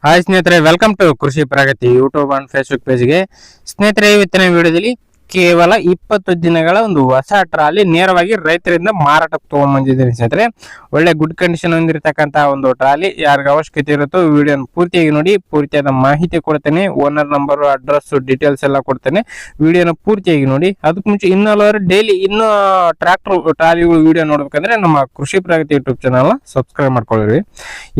Hi ಸ್ನೇಹಿತರೆ, welcome to ಕೃಷಿ ಪ್ರಗತಿ YouTube and Facebook ಪೇಜ್ಗೆ. ಸ್ನೇಹಿತರೆ, ಇವತ್ತಿನ ವಿಡಿಯೋದಲ್ಲಿ ಕೇವಲ 20 ದಿನಗಳ ಒಂದು ಹೊಸ ಟ್ರಾಲಿ ನೇರವಾಗಿ ರೈತರಿಂದ ಮಾರಾಟಕ್ಕೆ ತಗೊಂಡ್ಬಂದಿದ್ದೀನಿ ಸ್ನೇಹಿತರೆ. ಒಳ್ಳೆ ಗುಡ್ ಕಂಡೀಷನ್ ಹೊಂದಿರತಕ್ಕಂತ ಒಂದು ಟ್ರಾಲಿ. ಯಾರಿಗ ಅವಶ್ಯಕತೆ ಇರುತ್ತೋ ವಿಡಿಯೋನ ಪೂರ್ತಿಯಾಗಿ ನೋಡಿ, ಪೂರ್ತಿಯಾದ ಮಾಹಿತಿ ಕೊಡ್ತೇನೆ. ಓನರ್ ನಂಬರ್, ಅಡ್ರೆಸ್, ಡೀಟೇಲ್ಸ್ ಎಲ್ಲ ಕೊಡ್ತೇನೆ. ವಿಡಿಯೋನ ಪೂರ್ತಿಯಾಗಿ ನೋಡಿ. ಅದಕ್ಕೆ ಮುಂಚೆ ಡೈಲಿ ಇನ್ನೂ ಟ್ರಾಕ್ಟರ್ ಟ್ರಾಲಿಗಳು ವಿಡಿಯೋ ನೋಡ್ಬೇಕಂದ್ರೆ ನಮ್ಮ ಕೃಷಿ ಪ್ರಗತಿ ಯೂಟ್ಯೂಬ್ ಚಾನಲ್ ಸಬ್ಸ್ಕ್ರೈಬ್ ಮಾಡ್ಕೊಳ್ಳಿ.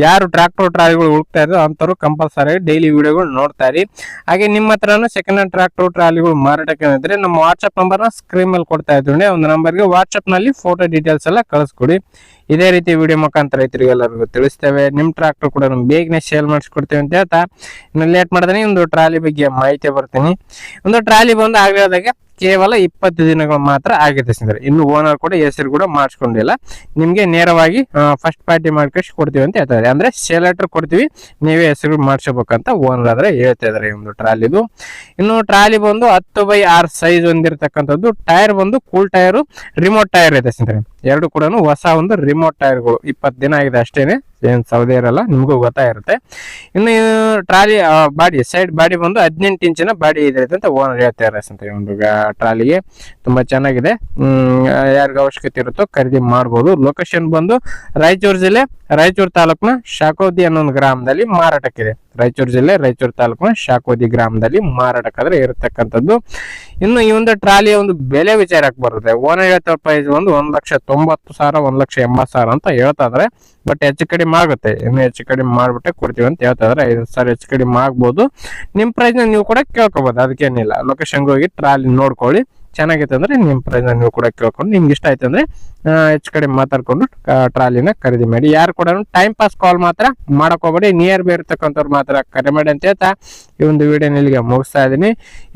ಯಾರು ಟ್ರಾಕ್ಟರ್ ಟ್ರಾಲಿಗಳು ಹುಡುಕ್ತಾ ಇದ್ರು ಅಂತವ್ರು ಕಂಪಲ್ಸರಿ ಡೈಲಿ ವಿಡಿಯೋಗಳು ನೋಡ್ತಾ ಇರಿ. ಹಾಗೆ ನಿಮ್ಮ ಹತ್ರನೂ ಸೆಕೆಂಡ್ ಹ್ಯಾಂಡ್ ಟ್ರಾಕ್ಟರ್ ಟ್ರಾಲಿಗಳು ಮಾರಾಟಕ್ಕೆ ಇದ್ರೆ ನಮ್ಮ ವಾಟ್ಸ್ಆಪ್ ನಂಬರ್ನ ಸ್ಕ್ರೀನ್ ಮೇಲೆ ಕೊಡ್ತಾ ಇದ್ದೀನಿ. ಒಂದು ನಂಬರ್ಗೆ ವಾಟ್ಸ್ಆಪ್ ನಲ್ಲಿ ಫೋಟೋ ಡೀಟೇಲ್ಸ್ ಎಲ್ಲ ಕಳಿಸ್ಕೊಡಿ. ಇದೇ ರೀತಿ ವಿಡಿಯೋ ಮುಖಾಂತರ ರೈತರಿಗೆಲ್ಲರಿಗೂ ತಿಳಿಸ್ತೇವೆ. ನಿಮ್ ಟ್ರಾಕ್ಟರ್ ಕೂಡ ಬೇಗನೆ ಸೇಲ್ ಮಾಡಿಸ್ಕೊಡ್ತೇವೆ ಅಂತ ಹೇಳ್ತಾ ಇನ್ನು ಲೇಟ್ ಮಾಡಿದ್ರೆ ಒಂದು ಟ್ರಾಲಿ ಬಗ್ಗೆ ಮಾಹಿತಿ ಬರ್ತೀನಿ. ಒಂದು ಟ್ರಾಲಿ ಬಂದು ಆಗಲಿದಾಗ ಕೇವಲ 20 ದಿನಗಳು ಮಾತ್ರ ಆಗಿದೆ ಸ್ನೇಹಿತರೆ. ಇನ್ನು ಓನರ್ ಕೂಡ ಹೆಸರು ಕೂಡ ಮಾಡಿಸ್ಕೊಂಡಿಲ್ಲ. ನಿಮ್ಗೆ ನೇರವಾಗಿ ಫಸ್ಟ್ ಪಾರ್ಟಿ ಮಾಡ್ಕೊಂಡು ಕೊಡ್ತೀವಿ ಅಂತ ಹೇಳ್ತಾರೆ. ಅಂದ್ರೆ ಸೇಲ್ ಲೆಟರ್ ಕೊಡ್ತೀವಿ, ನೀವೇ ಹೆಸರು ಮಾಡಿಸ್ಬೇಕಂತ ಓನರ್ ಆದ್ರೆ ಹೇಳ್ತಾ ಇದಾರೆ ಈ ಒಂದು ಟ್ರಾಲಿದು. ಇನ್ನು ಟ್ರಾಲಿ ಬಂದು 10x6 ಸೈಜ್ ಹೊಂದಿರತಕ್ಕಂಥದ್ದು. ಟೈರ್ ಬಂದು ಕೂಲ್ ಟೈರ್, ರಿಮೋಟ್ ಟೈರ್ ಇದೆ ಸ್ನೇಹಿತರೆ. ಎರಡು ಕೂಡ ಹೊಸ ಒಂದು ರಿಮೋಟ್ ಟೈರ್ಗಳು. 20 ದಿನ ಆಗಿದೆ ಅಷ್ಟೇನೆ, ಏನ್ ಸೌದೆ ಇರಲ್ಲ, ನಿಮ್ಗೂ ಗೊತ್ತಾಗಿರುತ್ತೆ. ಇನ್ನು ಟ್ರಾಲಿ ಬಾಡಿ ಸೈಡ್ ಬಾಡಿ ಬಂದು 18 ಇಂಚಿನ ಬಾಡಿ ಇದೆ ಅಂತ ಓನರ್ ಹೇಳ್ತಾ ಇದ್ದಾರೆ ಒಂದು ಟ್ರಾಲಿಗೆ. ತುಂಬಾ ಚೆನ್ನಾಗಿದೆ. ಯಾರಿಗ ಅವಶ್ಯಕತೆ ಇರುತ್ತೋ ಖರೀದಿ ಮಾಡಬಹುದು. ಲೊಕೇಶನ್ ಬಂದು ರಾಯಚೂರು ಜಿಲ್ಲೆ, ರಾಯಚೂರು ತಾಲೂಕಿನ ಶಾಕೋದಿ ಅನ್ನೋ ಒಂದು ಗ್ರಾಮದಲ್ಲಿ ಮಾರಾಟಕ್ಕಿದೆ. ರಾಯಚೂರು ಜಿಲ್ಲೆ, ರಾಯಚೂರು ತಾಲೂಕಿನ ಶಾಕೋದಿ ಗ್ರಾಮದಲ್ಲಿ ಮಾರಾಟಕ್ಕಾದ್ರೆ ಇರತಕ್ಕಂಥದ್ದು. ಇನ್ನು ಈ ಒಂದು ಟ್ರಾಲಿಯ ಒಂದು ಬೆಲೆ ವಿಚಾರಕ್ಕೆ ಬರುತ್ತೆ. ಓನರ್ ಹೇಳ್ತಾ ಪ್ರೈಸ್ ಒಂದು 1,90,000, 1,80,000 ಅಂತ ಹೇಳ್ತಾ ಇದಾರೆ. ಬಟ್ ಹೆಚ್ಚು ಕಡಿಮೆ ಆಗುತ್ತೆ. ಇನ್ನು ಹೆಚ್ಚು ಕಡಿಮೆ ಮಾಡ್ಬಿಟ್ಟೆ ಕೊಡ್ತೀವಿ ಅಂತ ಹೇಳ್ತಾ ಇದಾರೆ. 5,000 ಹೆಚ್ಚು ಕಡಿಮೆ ಆಗ್ಬೋದು. ನಿಮ್ ಪ್ರೈಸ್ ನೀವು ಕೂಡ ಕೇಳ್ಕೋಬಹುದು, ಅದಕ್ಕೇನಿಲ್ಲ. ಲೊಕೇಶನ್ಗೆ ಹೋಗಿ ಟ್ರಾಲಿ ನೋಡ್ಕೊಳ್ಳಿ. ಚೆನ್ನಾಗೈತೆ ಅಂದ್ರೆ ನಿಮ್ ಪ್ರೈಸ್ ನೀವು ಕೂಡ ಕೇಳ್ಕೊಂಡು, ನಿಮ್ಗೆ ಇಷ್ಟ ಆಯ್ತು ಅಂದ್ರೆ ಹೆಚ್ಚು ಕಡೆ ಮಾತಾಡ್ಕೊಂಡು ಟ್ರಾಲಿನ ಖರೀದಿ ಮಾಡಿ. ಯಾರು ಕೂಡ ಟೈಮ್ ಪಾಸ್ ಕಾಲ್ ಮಾತ್ರ ಮಾಡಕ್ ಹೋಗ್ಬೇಡಿ. ನಿಯರ್ ಬೈ ಇರ್ತಕ್ಕಂಥವ್ರು ಮಾತ್ರ ಕರೆ ಮಾಡಿ ಅಂತ ಹೇಳ್ತಾ ಈ ಒಂದು ವಿಡಿಯೋ ಇಲ್ಲಿಗೆ ಮುಗಿಸ್ತಾ ಇದೀನಿ.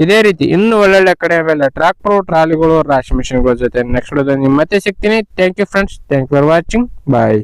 ಇದೇ ರೀತಿ ಇನ್ನು ಒಳ್ಳೊಳ್ಳೆ ಕಡೆ ಮೇಲೆ ಟ್ರಾಕ್ಟರ್ ಟ್ರಾಲಿಗಳು, ರಾಶಿ ಮಿಷಿನ್ಗಳ ಜೊತೆ ನೆಕ್ಸ್ಟ್ ವಿಡಿಯೋದಲ್ಲಿ ಮತ್ತೆ ಸಿಗ್ತೀನಿ. Thank you friends, thank you for watching. Bye.